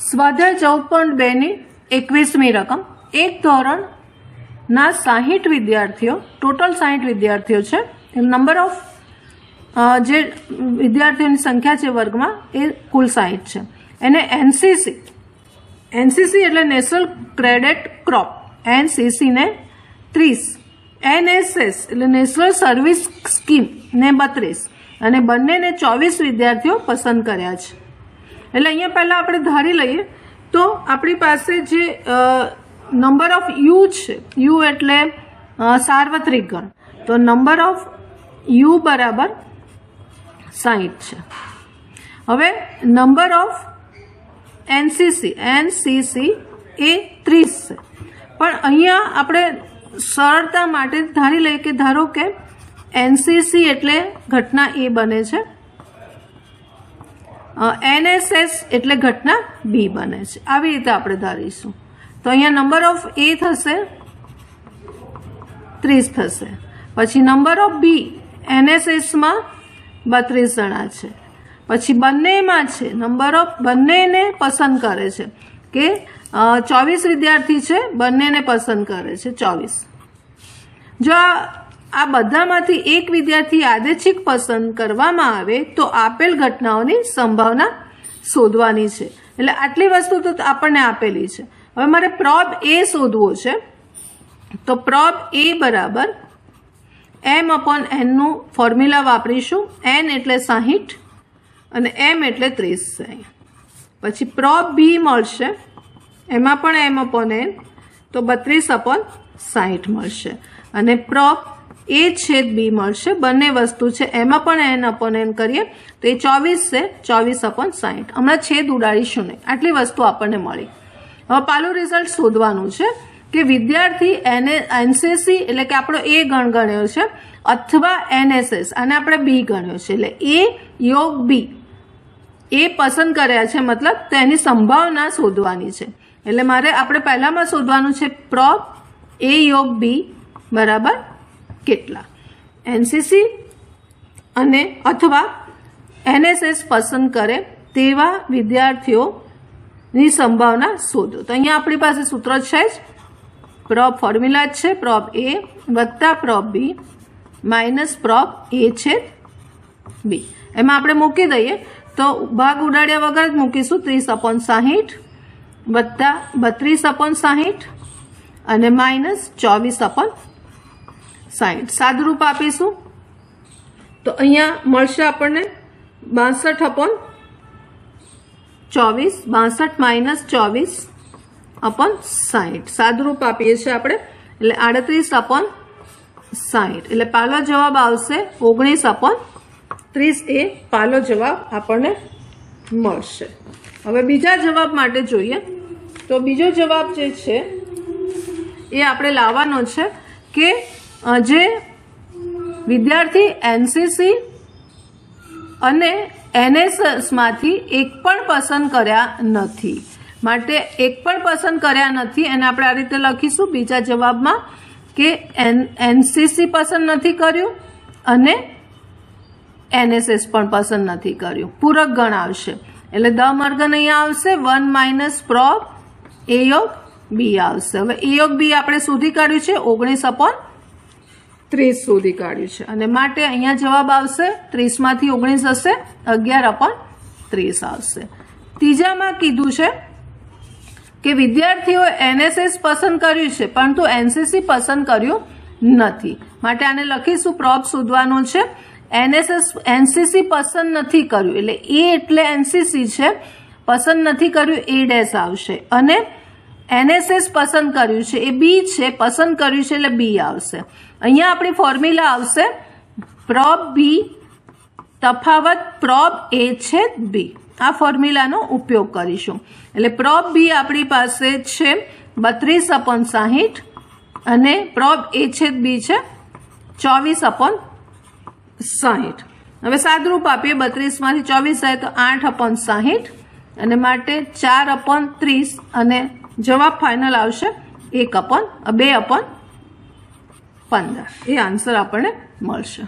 સ્વાધ્યાય 14.2 ની 21મી રકમ એક ધોરણના 60 વિદ્યાર્થીઓ ટોટલ 60 વિદ્યાર્થીઓ છે. નંબર ઓફ જે વિદ્યાર્થીઓની સંખ્યા છે વર્ગમાં એ કુલ 60 છે. એને એનસીસી એટલે નેશનલ ક્રેડિટ ક્રોપ એનસીસી ને 30, એનએસએસ એટલે નેશનલ સર્વિસ સ્કીમ ને 32 અને બંનેને 24 વિદ્યાર્થીઓ પસંદ કર્યા છે. એટલે અહીંયા પહેલા આપણે ધારી લઈએ તો આપણી પાસે જે નંબર ઓફ યુ છે, યુ એટલે સાર્વત્રિક ગણ, તો નંબર ઓફ યુ બરાબર 60 છે. હવે નંબર ઓફ એનસીસી એ 30 છે. પણ અહીંયા આપણે સરળતા માટે ધારી લઈએ કે ધારો કે એનસીસી એટલે ઘટના એ બને છે, એનએસએસ એટલે ઘટના બી બને છે. આવી રીતે આપણે ધારીશું. તો અહીંયા નંબર ઓફ એ થશે 30 થશે. પછી નંબર ઓફ બી એનએસએસમાં 32 જણા છે. પછી બંનેમાં છે નંબર ઓફ બંનેને પસંદ કરે છે કે 24 વિદ્યાર્થી છે, બંનેને પસંદ કરે છે 24. જો આ બધામાંથી એક વિદ્યાર્થી યાદચ્છિક પસંદ કરવામાં આવે તો આપેલ ઘટનાઓની સંભાવના શોધવાની છે. એટલે આટલી વસ્તુ તો આપણને આપેલી છે. હવે મારે પ્રોબ એ શોધવો છે. તો પ્રોબ એ બરાબર m/n નું ફોર્મ્યુલા વાપરીશું. n એટલે 60 અને m એટલે 30 છે. પછી પ્રોબ બી મળશે, એમાં પણ m/n તો 32/60 મળશે. અને પ્રોબ એ છેદ બી મળશે, બંને વસ્તુ છે, એમાં પણ n/n કરીએ તો એ 24 છે, 24/60. હમણાં છેદ ઉડાડીશું નહીં, આટલી વસ્તુ આપણને મળી. હવે પાલું રિઝલ્ટ શોધવાનું છે કે વિદ્યાર્થી એનસીસી એટલે કે આપણો એ ગણ ગણ્યો છે અથવા એનએસએસ અને આપણે બી ગણ્યો છે, એટલે એ યોગ બી એ પસંદ કર્યા છે, મતલબ તેની સંભાવના શોધવાની છે. એટલે મારે આપણે પહેલામાં શોધવાનું છે પ્રોબ એ યોગ બી બરાબર કેટલા. એનસીસી અને અથવા એનએસએસ પસંદ કરે તેવા વિદ્યાર્થીઓની સંભાવના શોધો. તો અહીંયા આપણી પાસે સૂત્ર છે જ, પ્રોબ ફોર્મ્યુલા જ છે, પ્રોબ એ વત્તા પ્રોબ બી માઇનસ પ્રોબ એ છે બી. એમાં આપણે મૂકી દઈએ તો ભાગ ઉડાડ્યા વગર જ મૂકીશું. 30/60 વત્તા 32/60 અને માઇનસ 24/60 સાદુરૂપ આપીશું તો અહીંયા મળશે આપણને 62/24, 62 માઇનસ 24/60 સાદુરૂપ આપીએ છીએ આપણે, એટલે 38/60. એટલે પાલો જવાબ આવશે 19/30 એ પાલો જવાબ આપણને મળશે. હવે બીજા જવાબ માટે જોઈએ તો બીજો જવાબ જે છે એ આપણે લાવવાનો છે કે જે વિદ્યાર્થી એનસીસી અને એનએસએસમાંથી એક પણ પસંદ કર્યા નથી, માટે એક પણ પસંદ કર્યા નથી એને આપણે આ રીતે લખીશું બીજા જવાબમાં કે એનસીસી પસંદ નથી કર્યું અને એનએસએસ પણ પસંદ નથી કર્યું. પૂરક ગણ આવશે એટલે દ મર્ગન અહીંયા આવશે 1 માઇનસ પ્રોબ એ યોગ બી આવશે. હવે એ યોગ બી આપણે શોધી કાઢ્યું છે 19/30 શોધી કાઢ્યું છે અને માટે અહીંયા જવાબ આવશે 30 માંથી 19 હશે 11/30 આવશે. ત્રીજામાં કીધું છે કે વિદ્યાર્થીઓ એનએસએસ પસંદ કર્યું છે પરંતુ એનસીસી પસંદ કર્યું નથી, માટે આને લખીશું પ્રોબ શોધવાનો છે. એનસીસી પસંદ નથી કર્યું એટલે એ એટલે એનસીસી છે, પસંદ નથી કર્યું એ ડેશ આવશે. અને એનએસએસ પસંદ કર્યું છે એ બી છે, પસંદ કર્યું છે એટલે બી આવશે. અહીંયા આપણી ફોર્મ્યુલા આવશે પ્રોબ બી તફાવત પ્રોબ એ છે બી. આ ફોર્મ્યુલાનો ઉપયોગ કરીશું. એટલે પ્રોબ બી આપણી પાસે છે 32/60 અને પ્રોબ એ છે બી છે 24/60. હવે સાદરૂપ આપીએ 32 માંથી 24 જાય તો 8/60 અને માટે 4/30 અને જવાબ ફાઇનલ આવશે 2/15. એ આન્સર આપણને મળશે.